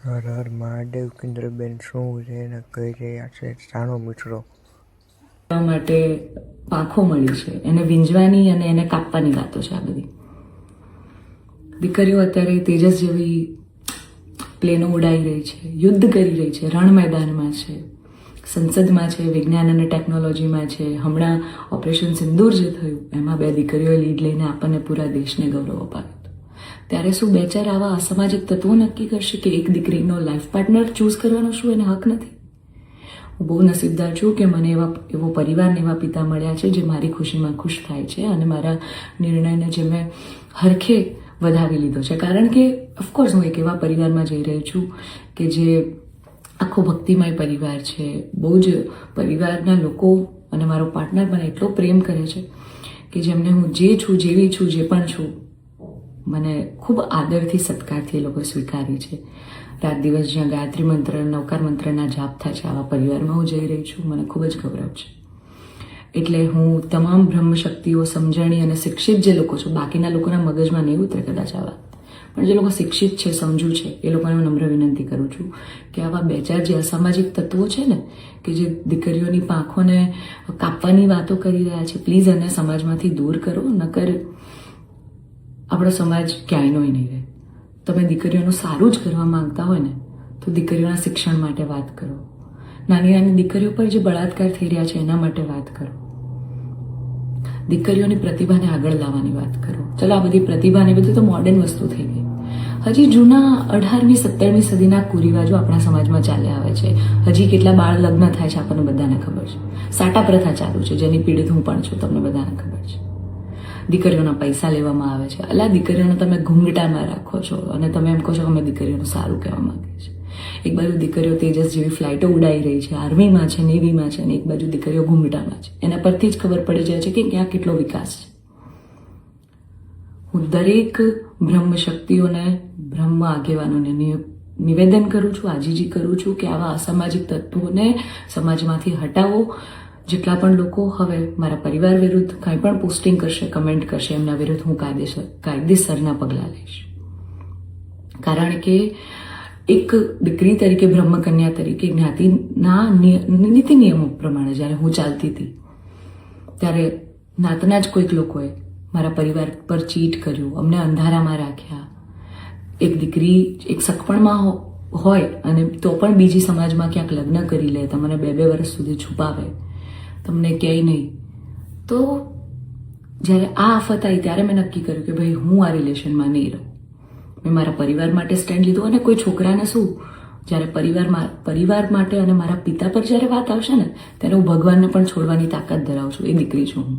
હર હર મહાદેવ. કિંજલબેન શું છે ને કહી રહ્યા છે જાણો મિત્રો. માટે પાંખો મળી છે, એને વીંજવાની અને એને કાપવાની વાતો છે. આ બધી દીકરીઓ અત્યારે તેજસ જેવી પ્લેનો ઉડાઈ રહી છે, યુદ્ધ કરી રહી છે, રણ મેદાનમાં છે, સંસદમાં છે, વિજ્ઞાન અને ટેકનોલોજીમાં છે. હમણાં ઓપરેશન સિંદૂર જે થયું એમાં 2 દીકરીઓએ લીડ લઈને આપણને પૂરા દેશને ગૌરવ અપાવ્યું. ત્યારે શું 2-4 આવા અસામાજિક તત્વો નક્કી કરશે કે એક દીકરીનો લાઈફ પાર્ટનર ચૂઝ કરવાનો શું એને હક નથી? હું બહુ નસીબદાર છું કે મને એવો પરિવારને એવા પિતા મળ્યા છે જે મારી ખુશીમાં ખુશ થાય છે અને મારા નિર્ણયને જે મેં હરખે વધાવી લીધો છે. કારણ કે ઓફકોર્સ હું એક એવા પરિવારમાં જઈ રહી છું કે જે આખો ભક્તિમય પરિવાર છે. બહુ જ પરિવારના લોકો અને મારો પાર્ટનર મને એટલો પ્રેમ કરે છે કે જેમને હું જે છું, જેવી છું, જે પણ છું, મને ખૂબ આદરથી, સત્કારથી એ લોકો સ્વીકારી છે. રાત દિવસ જ્યાં ગાયત્રી મંત્ર, નવકાર મંત્રના જાપ થાય છે, આવા પરિવારમાં હું જઈ રહી છું. મને ખૂબ જ ગૌરવ છે. એટલે હું તમામ બ્રહ્મ શક્તિઓ, સમજણી અને શિક્ષિત જે લોકો છે, બાકીના લોકોના મગજમાં નહીં ઉતરે કદાચ આ વાત, પણ જે લોકો શિક્ષિત છે, સમજુ છે, એ લોકોને હું નમ્ર વિનંતી કરું છું કે આવા 2-4 જે અસામાજિક તત્વો છે ને, કે જે દીકરીઓની પાંખોને કાપવાની વાતો કરી રહ્યા છે, પ્લીઝ એને સમાજમાંથી દૂર કરો. નકર આપણો સમાજ ક્યાંયનો નહીં રહે. તમે દીકરીઓનું સારું જ કરવા માંગતા હોય ને તો દીકરીઓના શિક્ષણ માટે વાત કરો. નાની નાની દીકરીઓ પર જે બળાત્કાર થઈ રહ્યા છે એના માટે વાત કરો. દીકરીઓની પ્રતિભાને આગળ લાવવાની વાત કરો. ચલો, આ બધી પ્રતિભાને બધું તો મોડર્ન વસ્તુ થઈ ગઈ. હજી જૂના 18મી 17મી સદીના કુરિવાજો આપણા સમાજમાં ચાલ્યા આવે છે. હજી કેટલા બાળ લગ્ન થાય છે આપણને બધાને ખબર છે. સાટા પ્રથા ચાલુ છે જેની પીડિત હું પણ છું, તમને બધાને ખબર છે. દીકરીઓના પૈસા લેવામાં આવે છે. અલા, દીકરીઓને તમે ઘૂંઘટામાં રાખો છો અને તમે એમ કહો છો કે અમે દીકરીઓનું સારું કહેવા માંગીએ છીએ. એક બાજુ દીકરીઓ તેજસ જેવી ફ્લાઇટો ઉડાઈ રહી છે, આર્મીમાં છે, નેવીમાં છે, અને એક બાજુ દીકરીઓ ઘૂંઘટામાં છે. એના પરથી જ ખબર પડી જાય છે કે ક્યાં કેટલો વિકાસ છે. હું દરેક બ્રહ્મ શક્તિઓને, બ્રહ્મ આગેવાનોને નિવેદન કરું છું, આજીજી કરું છું કે આવા અસામાજિક તત્વોને સમાજમાંથી હટાવો. જેટલા પણ લોકો હવે મારા પરિવાર વિરુદ્ધ કંઈ પણ પોસ્ટિંગ કરશે, કમેન્ટ કરશે, એમના વિરુદ્ધ હું કાયદેસરના પગલાં લઈશ. કારણ કે એક દીકરી તરીકે, બ્રહ્મકન્યા તરીકે, જ્ઞાતિના નીતિ નિયમો પ્રમાણે જ્યારે હું ચાલતી હતી ત્યારે નાતના જ કોઈક લોકોએ મારા પરિવાર પર ચીટ કર્યું, અમને અંધારામાં રાખ્યા. એક દીકરી એક સગપણમાં હોય અને તો પણ બીજી સમાજમાં ક્યાંક લગ્ન કરી લે, તમને 2-2 વર્ષ સુધી છુપાવે, તમને ક્યાંય નહીં. તો જ્યારે આ આફત આવી ત્યારે મેં નક્કી કર્યું કે ભાઈ હું આ રિલેશનમાં નહીં રહું. મેં મારા પરિવાર માટે સ્ટેન્ડ લીધું. અને કોઈ છોકરાને શું, જ્યારે પરિવાર માટે અને મારા પિતા પર જ્યારે વાત આવશે ને ત્યારે હું ભગવાનને પણ છોડવાની તાકાત ધરાવું છું. એ દીકરી છું હું,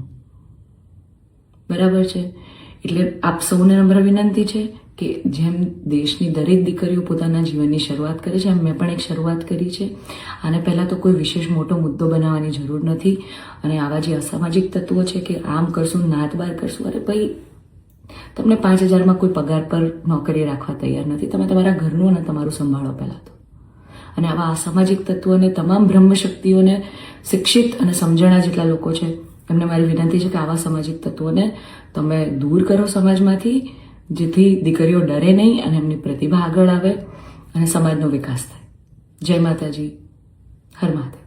બરાબર છે? એટલે આપ સૌને નમ્ર વિનંતી છે કે જેમ દેશની દરેક દીકરીઓ પોતાના જીવનની શરૂઆત કરે છે, એમ મેં પણ એક શરૂઆત કરી છે. આને પહેલાં તો કોઈ વિશેષ મોટો મુદ્દો બનાવવાની જરૂર નથી. અને આવા જે અસામાજિક તત્વો છે કે આમ કરશું, નાત બાર કરશું, અરે ભાઈ, તમને 5,000માં કોઈ પગાર પર નોકરી રાખવા તૈયાર નથી. તમે તમારા ઘરનું અને તમારું સંભાળો પહેલાં તો. અને આવા અસામાજિક તત્વોને, તમામ બ્રહ્મ શક્તિઓને, શિક્ષિત અને સમજણા જેટલા લોકો છે એમને મારી વિનંતી છે કે આવા સામાજિક તત્વોને તમે દૂર કરો સમાજમાંથી, જેથી દીકરીઓ ડરે નહીં અને એમની પ્રતિભા આગળ આવે અને સમાજનો વિકાસ થાય. જય માતાજી, હર મહાદેવ.